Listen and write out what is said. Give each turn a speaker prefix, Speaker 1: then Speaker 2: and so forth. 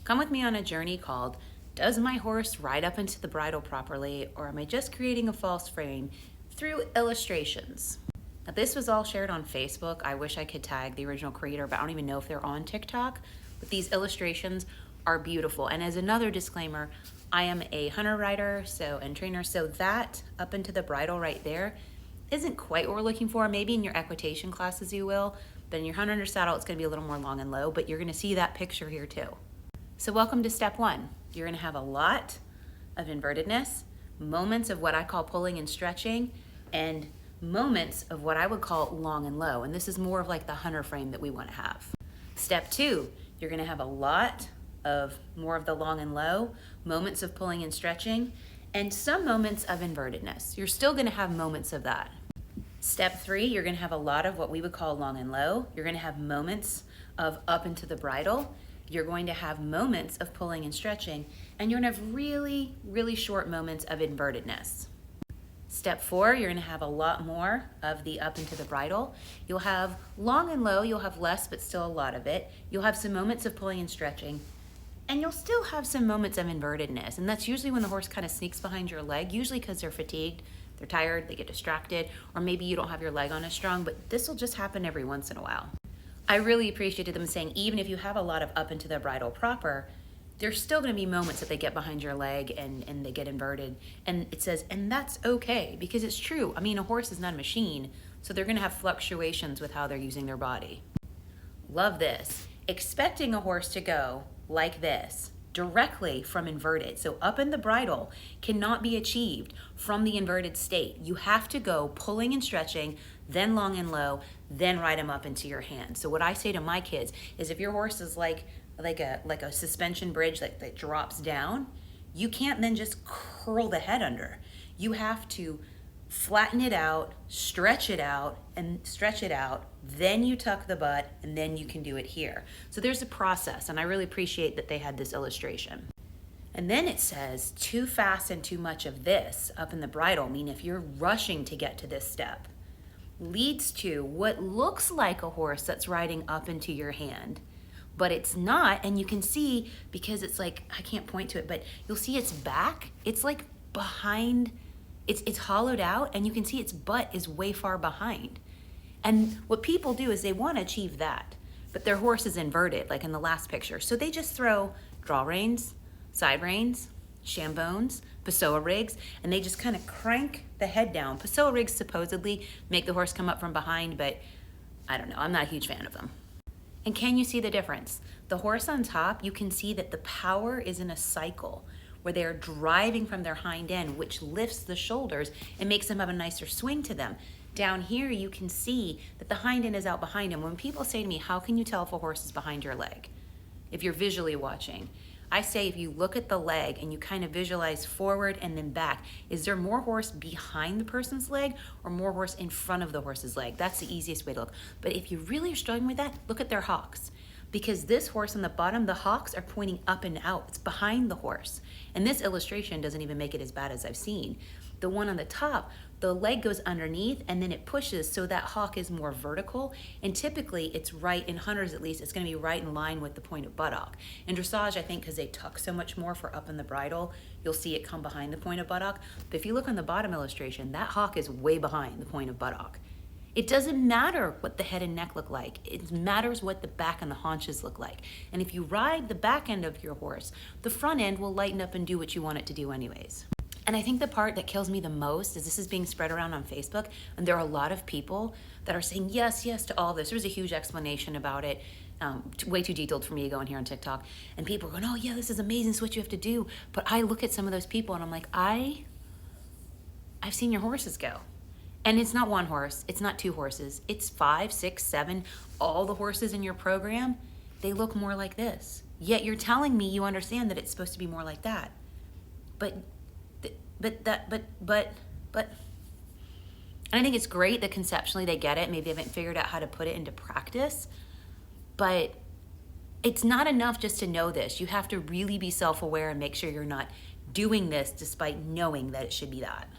Speaker 1: Come with me on a journey called Does My Horse Ride Up into the Bridle Properly, or Am I Just Creating a False Frame? Through illustrations. Now, this was all shared on Facebook. I wish I could tag the original creator, but I don't even know if they're on TikTok. But these illustrations are beautiful. And as another disclaimer, I am a hunter rider and trainer, so that up into the bridle right there isn't quite what we're looking for. Maybe in your equitation classes you will, but in your hunter undersaddle it's going to be a little more long and low, but you're going to see that picture here too. So welcome to step one. You're going to have a lot of invertedness, moments of what I call pulling and stretching, and moments of what I would call long and low. And this is more of like the hunter frame that we want to have. Step two, you're going to have a lot of more of the long and low, moments of pulling and stretching, and some moments of invertedness. You're still going to have moments of that. Step three, you're going to have a lot of what we would call long and low. You're going to have moments of up into the bridle. You're going to have moments of pulling and stretching, and you're going to have really, really short moments of invertedness. Step four, you're going to have a lot more of the up into the bridle. You'll have long and low, you'll have less, but still a lot of it. You'll have some moments of pulling and stretching, and you'll still have some moments of invertedness. And that's usually when the horse kind of sneaks behind your leg, usually because they're fatigued, they're tired, they get distracted, or maybe you don't have your leg on as strong, but this will just happen every once in a while. I really appreciated them saying even if you have a lot of up into the bridle proper, there's still going to be moments that they get behind your leg and they get inverted. And it says, and that's okay, because it's true. I mean, a horse is not a machine, so they're going to have fluctuations with how they're using their body. Love this. Expecting a horse to go like this, directly from inverted. So up in the bridle cannot be achieved from the inverted state. You have to go pulling and stretching, then long and low, then ride them up into your hand. So what I say to my kids is if your horse is like a suspension bridge that drops down, you can't then just curl the head under. You have to flatten it out, stretch it out, then you tuck the butt, and then you can do it here. So there's a process, and I really appreciate that they had this illustration. And then it says too fast and too much of this up in the bridle, meaning if you're rushing to get to this step, leads to what looks like a horse that's riding up into your hand, but it's not. And you can see, because it's like, I can't point to it, but you'll see its back, it's like behind, it's hollowed out, and you can see its butt is way far behind. And what people do is they want to achieve that, but their horse is inverted, like in the last picture. So they just throw draw reins, side reins, shambones, Pessoa rigs, and they just kind of crank the head down. Pessoa rigs supposedly make the horse come up from behind, but I don't know, I'm not a huge fan of them. And can you see the difference? The horse on top, you can see that the power is in a cycle where they're driving from their hind end, which lifts the shoulders and makes them have a nicer swing to them. Down here, you can see that the hind end is out behind him. When people say to me, how can you tell if a horse is behind your leg? If you're visually watching, I say if you look at the leg and you kind of visualize forward and then back, is there more horse behind the person's leg or more horse in front of the horse's leg? That's the easiest way to look. But if you really are struggling with that, look at their hocks. Because this horse on the bottom, the hocks are pointing up and out. It's behind the horse. And this illustration doesn't even make it as bad as I've seen. The one on the top, the leg goes underneath and then it pushes so that hock is more vertical. And typically it's right, in hunters at least, it's going to be right in line with the point of buttock. In dressage, I think because they tuck so much more for up in the bridle, you'll see it come behind the point of buttock. But if you look on the bottom illustration, that hock is way behind the point of buttock. It doesn't matter what the head and neck look like. It matters what the back and the haunches look like. And if you ride the back end of your horse, the front end will lighten up and do what you want it to do anyways. And I think the part that kills me the most is this is being spread around on Facebook, and there are a lot of people that are saying yes, yes to all this. There's a huge explanation about it, way too detailed for me to go in here on TikTok. And people are going, oh yeah, this is amazing, this is what you have to do. But I look at some of those people and I'm like, I've seen your horses go. And it's not one horse, it's not two horses, it's 5, 6, 7, all the horses in your program, they look more like this. Yet you're telling me you understand that it's supposed to be more like that. But and I think it's great that conceptually they get it. Maybe they haven't figured out how to put it into practice, but it's not enough just to know this. You have to really be self-aware and make sure you're not doing this despite knowing that it should be that.